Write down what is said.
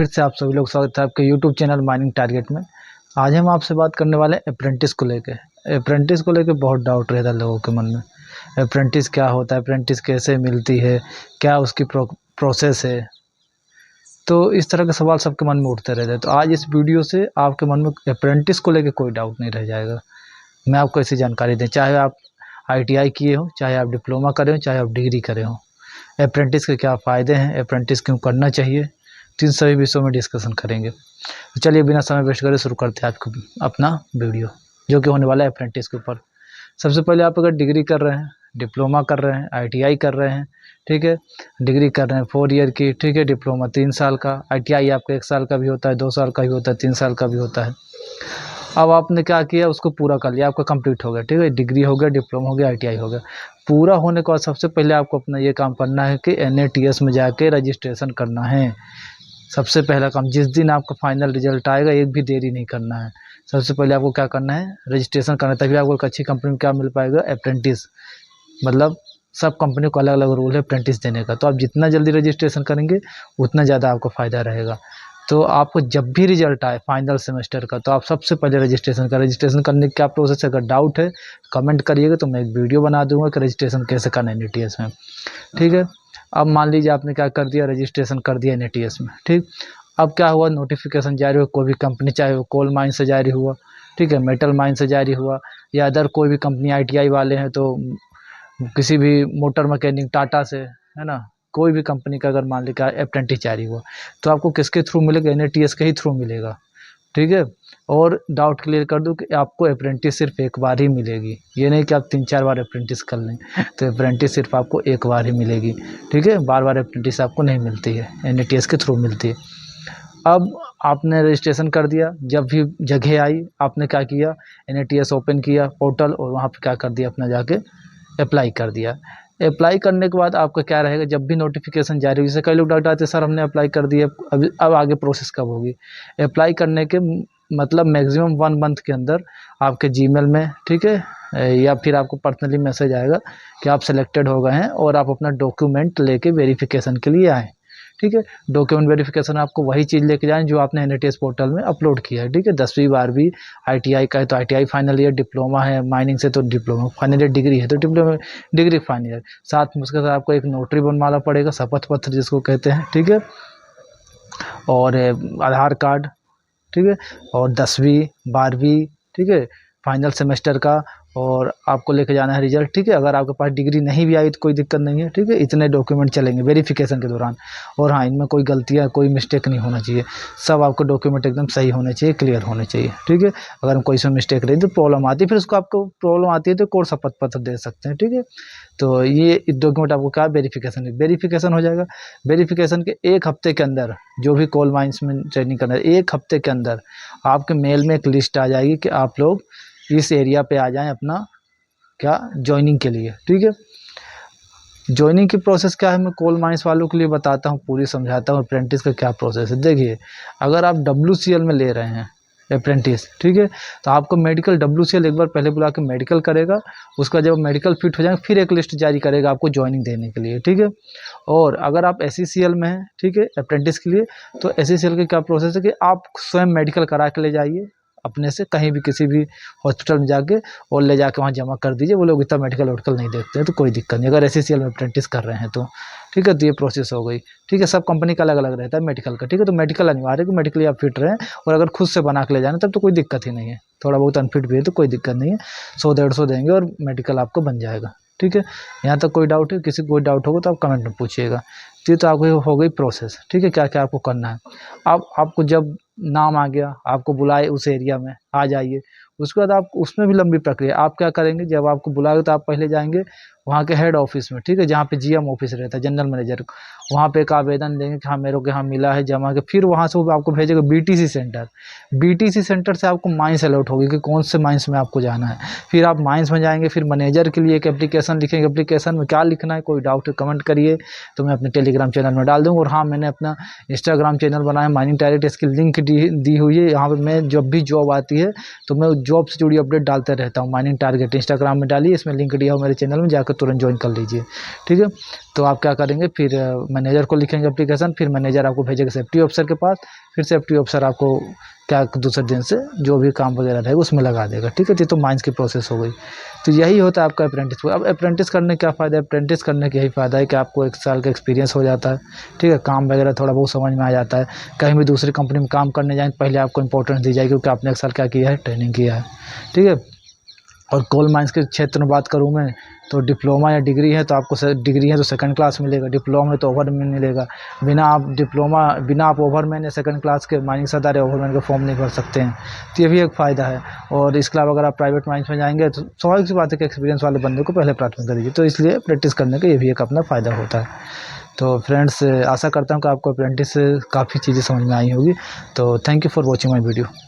फिर से आप सभी लोग स्वागत है आपके यूट्यूब चैनल माइनिंग टारगेट में। आज हम आपसे बात करने वाले हैं अप्रेंटिस को लेके। अप्रेंटिस को लेके बहुत डाउट रहता है लोगों के मन में। अप्रेंटिस क्या होता है, अप्रेंटिस कैसे मिलती है, क्या उसकी प्रोसेस है। तो इस तरह के सवाल सबके मन में उठते रहते हैं। तो आज इस वीडियो से आपके मन में अप्रेंटिस को लेके कोई डाउट नहीं रह जाएगा। मैं आपको ऐसी जानकारी दें, चाहे आप ITI किए हो, चाहे आप डिप्लोमा करे हो, चाहे आप डिग्री करे हो। अप्रेंटिस के क्या फ़ायदे हैं, अप्रेंटिस क्यों करना चाहिए, तो इन सभी विषयों में डिस्कशन करेंगे। तो चलिए बिना समय वेस्ट करे शुरू करते हैं आपको अपना वीडियो, जो कि होने वाला है अप्रेंटिस के ऊपर। सबसे पहले आप अगर डिग्री कर रहे हैं, डिप्लोमा कर रहे हैं, ITI कर रहे हैं, ठीक है, डिग्री कर रहे हैं 4 ईयर की, ठीक है, डिप्लोमा 3 साल का, ITI आपका 1 साल का भी होता है, 2 साल का भी होता है, 3 साल का भी होता है। अब आपने क्या किया, उसको पूरा कर लिया, आपका कंप्लीट हो गया, ठीक है, डिग्री हो गया, डिप्लोमा हो गया, ITI हो गया। पूरा होने के बाद सबसे पहले आपको अपना ये काम करना है कि NATS में जाके रजिस्ट्रेशन करना है। सबसे पहला काम, जिस दिन आपका फाइनल रिजल्ट आएगा एक भी देरी नहीं करना है। सबसे पहले आपको क्या करना है, रजिस्ट्रेशन करना है, तभी आपको एक अच्छी कंपनी में क्या मिल पाएगा, अप्रेंटिस। मतलब सब कंपनी को अलग अलग रूल है अप्रेंटिस देने का। तो आप जितना जल्दी रजिस्ट्रेशन करेंगे उतना ज़्यादा आपको फ़ायदा रहेगा। तो आपको जब भी रिजल्ट आए फाइनल सेमेस्टर का, तो आप सबसे पहले रजिस्ट्रेशन रजिस्ट्रेशन करने की क्या प्रोसेस है, अगर डाउट है कमेंट करिएगा, तो मैं एक वीडियो बना दूंगा कि रजिस्ट्रेशन कैसे करना है NATS में, ठीक है। अब मान लीजिए आपने क्या कर दिया, रजिस्ट्रेशन कर दिया NATS में, ठीक। अब क्या हुआ, नोटिफिकेशन जारी हुआ, कोई भी कंपनी, चाहे वो कोल माइन से जारी हुआ, ठीक है, मेटल माइन से जारी हुआ, या अदर कोई भी कंपनी ITI वाले हैं तो किसी भी मोटर मैकेनिक टाटा से, है ना, कोई भी कंपनी का अगर मान लीजिए अप्रेंटिस जारी हुआ, तो आपको किसके थ्रू मिलेगा, NATS के ही थ्रू मिलेगा, ठीक है। और डाउट क्लियर कर दूं कि आपको अप्रेंटिस सिर्फ एक बार ही मिलेगी, ये नहीं कि आप 3-4 बार अप्रेंटिस कर लें। तो अप्रेंटिस सिर्फ आपको एक बार ही मिलेगी, ठीक है, बार बार अप्रेंटिस आपको नहीं मिलती है, NATS के थ्रू मिलती है। अब आपने रजिस्ट्रेशन कर दिया, जब भी जगह आई आपने क्या किया, NATS ओपन किया पोर्टल, और वहाँ पे क्या कर दिया, अपना जाके अप्लाई कर दिया। अप्लाई करने के बाद आपका क्या रहेगा, जब भी नोटिफिकेशन जारी हुई, जैसे कई लोग डाउट आते हैं सर हमने अप्लाई कर दिया, अब आगे प्रोसेस कब होगी। अप्लाई करने के मतलब मैक्सिमम 1 मंथ के अंदर आपके जीमेल में, ठीक है, या फिर आपको पर्सनली मैसेज आएगा कि आप सिलेक्टेड हो गए हैं और आप अपना डॉक्यूमेंट लेके वेरिफिकेशन के लिए आएँ, ठीक है। डॉक्यूमेंट वेरिफिकेशन आपको वही चीज़ लेके जाएं जो आपने NATS पोर्टल में अपलोड किया है, ठीक है। 10वीं 12वीं ITI का है तो ITI फाइनल ईयर, डिप्लोमा है माइनिंग से तो डिप्लोमा फाइनल ईयर, डिग्री है तो डिप्लोमा डिग्री फाइनल ईयर। साथ में उसके साथ आपको एक नोटरी बनवाना पड़ेगा, शपथ पत्र जिसको कहते हैं, ठीक है, और आधार कार्ड, ठीक है, और 10वीं 12वीं, ठीक है, फाइनल सेमेस्टर का, और आपको लेके जाना है रिजल्ट, ठीक है। अगर आपके पास डिग्री नहीं भी आई तो कोई दिक्कत नहीं है, ठीक है, इतने डॉक्यूमेंट चलेंगे वेरिफिकेशन के दौरान। और हाँ, इनमें कोई गलतियाँ, कोई मिस्टेक नहीं होना चाहिए, सब आपको डॉक्यूमेंट एकदम सही होने चाहिए, क्लियर होने चाहिए, ठीक है। अगर कोई इसमें मिस्टेक रही तो प्रॉब्लम आती है, फिर उसको आपको प्रॉब्लम आती है तो कोर्ट शपथ पत्र दे सकते हैं, ठीक है। तो ये डॉक्यूमेंट आपको क्या, वेरिफिकेशन हो जाएगा। वेरिफिकेशन के 1 हफ्ते के अंदर, जो भी कोल माइंस में ट्रेनिंग करना है, 1 हफ्ते के अंदर आपके मेल में एक लिस्ट आ जाएगी कि आप लोग इस एरिया पे आ जाएं अपना क्या ज्वाइनिंग के लिए, ठीक है। ज्वाइनिंग की प्रोसेस क्या है, मैं कोल माइंस वालों के लिए बताता हूँ, पूरी समझाता हूँ अप्रेंटिस का क्या प्रोसेस है। देखिए, अगर आप WCL में ले रहे हैं अप्रेंटिस, ठीक है, तो आपको मेडिकल WCL एक बार पहले बुला के मेडिकल करेगा, उसका जब मेडिकल फिट हो जाएगा फिर एक लिस्ट जारी करेगा आपको ज्वाइनिंग देने के लिए, ठीक है। और अगर आप SCCL में हैं, ठीक है, अप्रेंटिस के लिए, तो SCCL का क्या प्रोसेस है कि आप स्वयं मेडिकल करा के ले जाइए अपने से, कहीं भी किसी भी हॉस्पिटल में जाके, और ले जाके वहाँ जमा कर दीजिए। वो लोग इतना मेडिकल वेडिकल नहीं देखते हैं, तो कोई दिक्कत नहीं अगर SCCL में अप्रेंटिस कर रहे हैं तो, ठीक है। तो ये प्रोसेस हो गई, ठीक है। सब कंपनी का अलग अलग रहता है मेडिकल का, ठीक है। तो मेडिकल अनिवार्य है कि मेडिकली आप फिट रहें, और अगर खुद से बना के ले जाना तब तो कोई दिक्कत ही नहीं है। थोड़ा बहुत अनफिट भी है तो कोई दिक्कत नहीं है, 100-150 देंगे और मेडिकल आपको बन जाएगा, ठीक है। यहाँ तक कोई डाउट है, किसी को कोई डाउट होगा तो आप कमेंट में पूछिएगा। तो आपको हो गई प्रोसेस, ठीक है, क्या क्या आपको करना है। अब आपको जब नाम आ गया, आपको बुलाए उस एरिया में आ जाइए, उसके बाद आप उसमें भी लंबी प्रक्रिया, आप क्या करेंगे, जब आपको बुलाएगा तो आप पहले जाएंगे वहाँ के हेड ऑफिस में, ठीक है, जहाँ पे GM ऑफिस रहता है, जनरल मैनेजर, वहाँ पे एक आवेदन देंगे कि हाँ मेरे को यहाँ मिला है, जमा के फिर वहाँ से वो आपको भेजेगा BTC सेंटर। BTC सेंटर से आपको माइंस अलॉट होगी कि कौन से माइंस में आपको जाना है। फिर आप माइंस में जाएंगे, फिर मैनेजर के लिए एक एप्लीकेशन लिखेंगे, एप्लीकेशन में क्या लिखना है, कोई डाउट है कमेंट करिए, तो मैं अपने टेलीग्राम चैनल में डाल दूँगा। और हाँ, मैंने अपना इंस्टाग्राम चैनल बनाया माइनिंग टारगेट, इसकी लिंक दी हुई है, यहाँ पर मैं जब भी जॉब आती है तो मैं जॉब से जुड़ी अपडेट डालते रहता हूँ। माइनिंग टारगेट इंस्टाग्राम में डालिए, इसमें लिंक दिया हो मेरे चैनल में, जाकर तुरंत ज्वाइन कर लीजिए, ठीक है। तो आप क्या करेंगे, फिर मैनेजर को लिखेंगे एप्लीकेशन, फिर मैनेजर आपको भेजेगा सेफ्टी ऑफिसर के पास, फिर सेफ्टी ऑफिसर आपको क्या दूसरे दिन से जो भी काम वगैरह रहेगा उसमें लगा देगा, ठीक है। ये तो माइंस की प्रोसेस हो गई। तो यही होता है आपका अप्रेंटिस। अब अप्रेंटिस करने क्या फ़ायदा है, अप्रेंटिस करने का यही फ़ायदा है कि आपको 1 साल का एक्सपीरियंस हो जाता है, ठीक है। काम वगैरह थोड़ा बहुत समझ में आ जाता है। कहीं भी दूसरी कंपनी में काम करने जाएँ पहले आपको इंपॉर्टेंस दी जाएगी क्योंकि आपने 1 साल क्या किया है, ट्रेनिंग किया है, ठीक है। और कोल माइंस के क्षेत्र में बात करूँ मैं, तो डिप्लोमा या डिग्री है तो आपको डिग्री है तो सेकंड क्लास मिलेगा, डिप्लोमा है तो ओवरमैन मिलेगा। बिना आप ओवरमैन या सेकंड क्लास के माइनिंग सरदार या ओवरमैन का फॉर्म नहीं भर सकते हैं। तो ये भी एक फ़ायदा है। और इसके अलावा अगर आप प्राइवेट माइंस में जाएंगे तो स्वाभाविक सी बात है कि एक्सपीरियंस वाले बंदे को पहले प्राथमिकता दीजिए, तो इसलिए प्रैक्टिस करने का ये भी एक अपना फ़ायदा होता है। तो फ्रेंड्स, आशा करता हूँ कि आपको अप्रेंटिस से काफ़ी चीज़ें समझ में आई होगी। तो thank you for watching my video.